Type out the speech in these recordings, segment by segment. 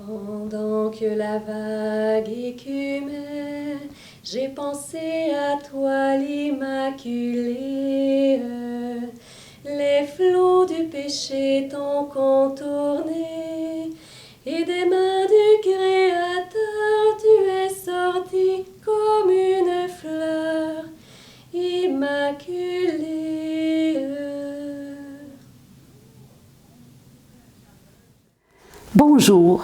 Pendant que la vague écumait, j'ai pensé à toi l'Immaculée. Les flots du péché t'ont contourné, et des mains du Créateur tu es sortie comme une fleur immaculée. Bonjour,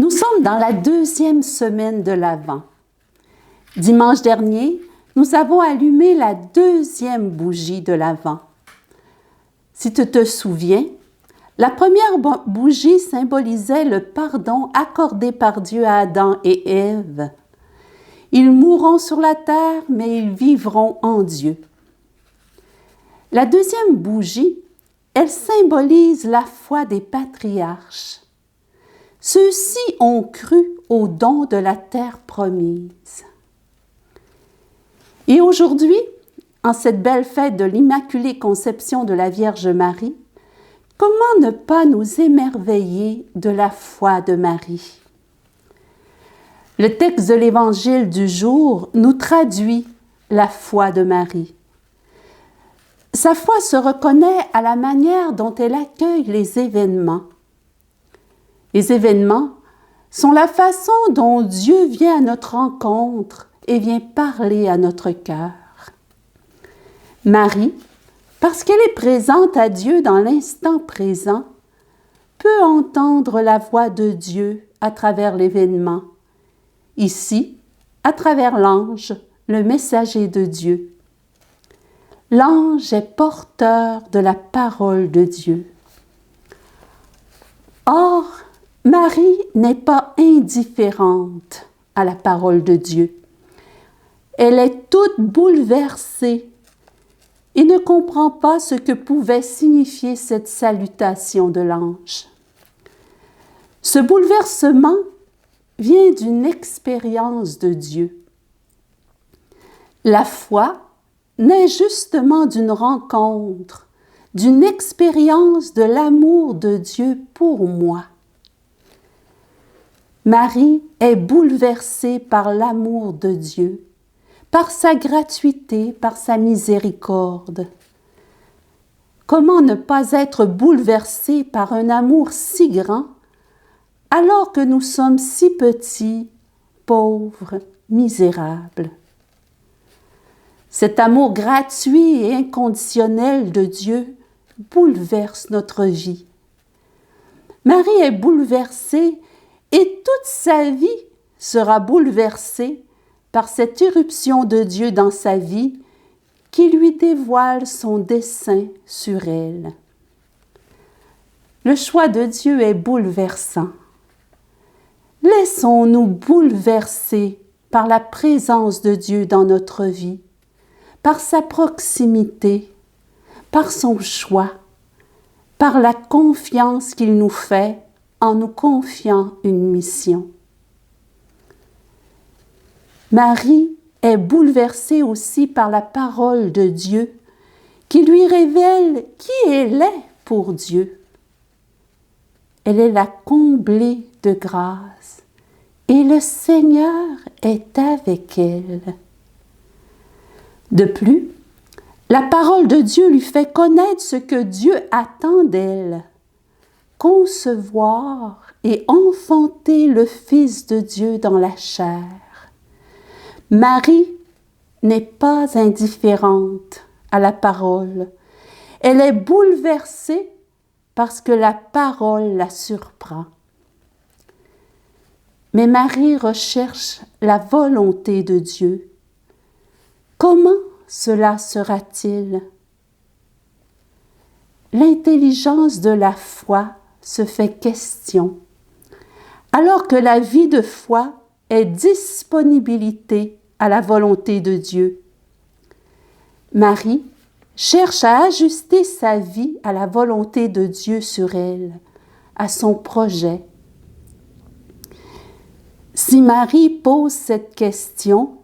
nous sommes dans la 2e semaine de l'Avent. Dimanche dernier, nous avons allumé la 2e bougie de l'Avent. Si tu te souviens, la première bougie symbolisait le pardon accordé par Dieu à Adam et Ève. Ils mourront sur la terre, mais ils vivront en Dieu. La 2e bougie, elle symbolise la foi des patriarches. Ceux-ci ont cru au don de la terre promise. Et aujourd'hui, en cette belle fête de l'Immaculée Conception de la Vierge Marie, comment ne pas nous émerveiller de la foi de Marie? Le texte de l'Évangile du jour nous traduit la foi de Marie. Sa foi se reconnaît à la manière dont elle accueille les événements. Les événements sont la façon dont Dieu vient à notre rencontre et vient parler à notre cœur. Marie, parce qu'elle est présente à Dieu dans l'instant présent, peut entendre la voix de Dieu à travers l'événement. Ici, à travers l'ange, le messager de Dieu. L'ange est porteur de la parole de Dieu. Or, Marie n'est pas indifférente à la parole de Dieu. Elle est toute bouleversée et ne comprend pas ce que pouvait signifier cette salutation de l'ange. Ce bouleversement vient d'une expérience de Dieu. La foi naît justement d'une rencontre, d'une expérience de l'amour de Dieu pour moi. Marie est bouleversée par l'amour de Dieu, par sa gratuité, par sa miséricorde. Comment ne pas être bouleversée par un amour si grand alors que nous sommes si petits, pauvres, misérables? Cet amour gratuit et inconditionnel de Dieu bouleverse notre vie. Marie est bouleversée et toute sa vie sera bouleversée par cette irruption de Dieu dans sa vie qui lui dévoile son dessein sur elle. Le choix de Dieu est bouleversant. Laissons-nous bouleverser par la présence de Dieu dans notre vie, par sa proximité, par son choix, par la confiance qu'il nous fait en nous confiant une mission. Marie est bouleversée aussi par la parole de Dieu qui lui révèle qui elle est pour Dieu. Elle est la comblée de grâce et le Seigneur est avec elle. De plus, la parole de Dieu lui fait connaître ce que Dieu attend d'elle, concevoir et enfanter le Fils de Dieu dans la chair. Marie n'est pas indifférente à la parole. Elle est bouleversée parce que la parole la surprend. Mais Marie recherche la volonté de Dieu. Comment cela sera-t-il? L'intelligence de la foi se fait question, alors que la vie de foi est disponibilité à la volonté de Dieu. Marie cherche à ajuster sa vie à la volonté de Dieu sur elle, à son projet. Si Marie pose cette question,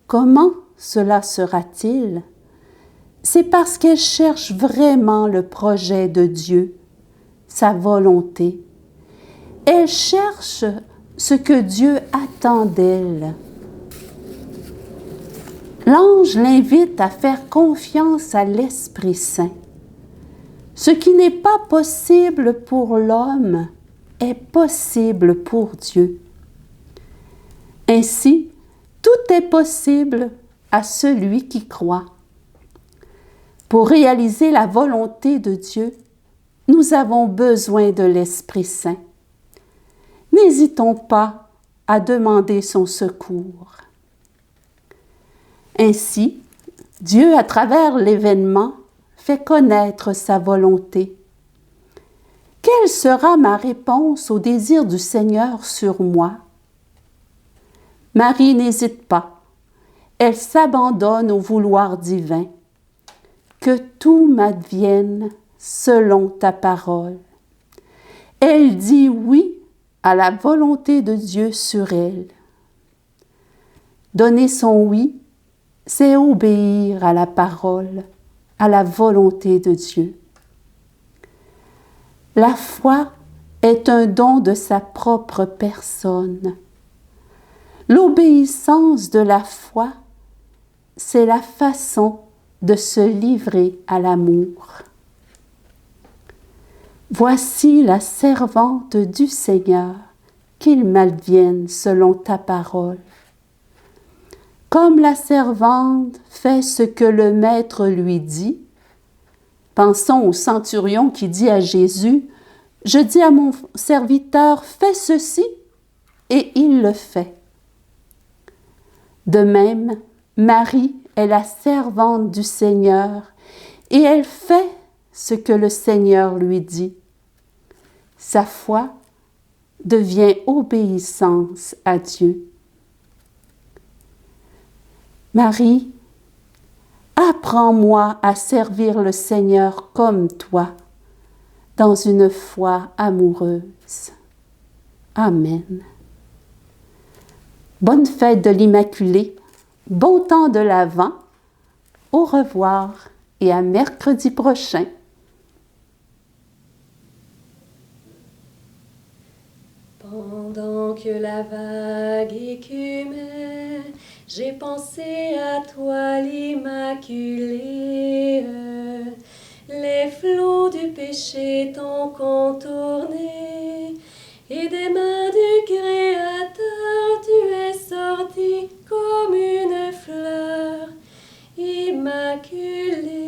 comment cela sera-t-il? C'est parce qu'elle cherche vraiment le projet de Dieu, sa volonté. Elle cherche ce que Dieu attend d'elle. L'ange l'invite à faire confiance à l'Esprit Saint. Ce qui n'est pas possible pour l'homme est possible pour Dieu. Ainsi, tout est possible à celui qui croit. Pour réaliser la volonté de Dieu, nous avons besoin de l'Esprit Saint. N'hésitons pas à demander son secours. Ainsi, Dieu, à travers l'événement, fait connaître sa volonté. Quelle sera ma réponse au désir du Seigneur sur moi? Marie n'hésite pas. Elle s'abandonne au vouloir divin. Que tout m'advienne selon ta parole. Elle dit oui à la volonté de Dieu sur elle. Donner son oui, c'est obéir à la parole, à la volonté de Dieu. La foi est un don de sa propre personne. L'obéissance de la foi, c'est la façon de se livrer à l'amour. Voici la servante du Seigneur, qu'il m'advienne selon ta parole. Comme la servante fait ce que le maître lui dit, pensons au centurion qui dit à Jésus, « Je dis à mon serviteur, fais ceci, et il le fait. » De même, Marie est la servante du Seigneur, et elle fait ce que le Seigneur lui dit. Sa foi devient obéissance à Dieu. Marie, apprends-moi à servir le Seigneur comme toi, dans une foi amoureuse. Amen. Bonne fête de l'Immaculée, bon temps de l'Avent, au revoir et à mercredi prochain. Pendant que la vague écumait, j'ai pensé à toi l'Immaculée. Les flots du péché t'ont contourné, et des mains du Créateur tu es sortie comme une fleur immaculée.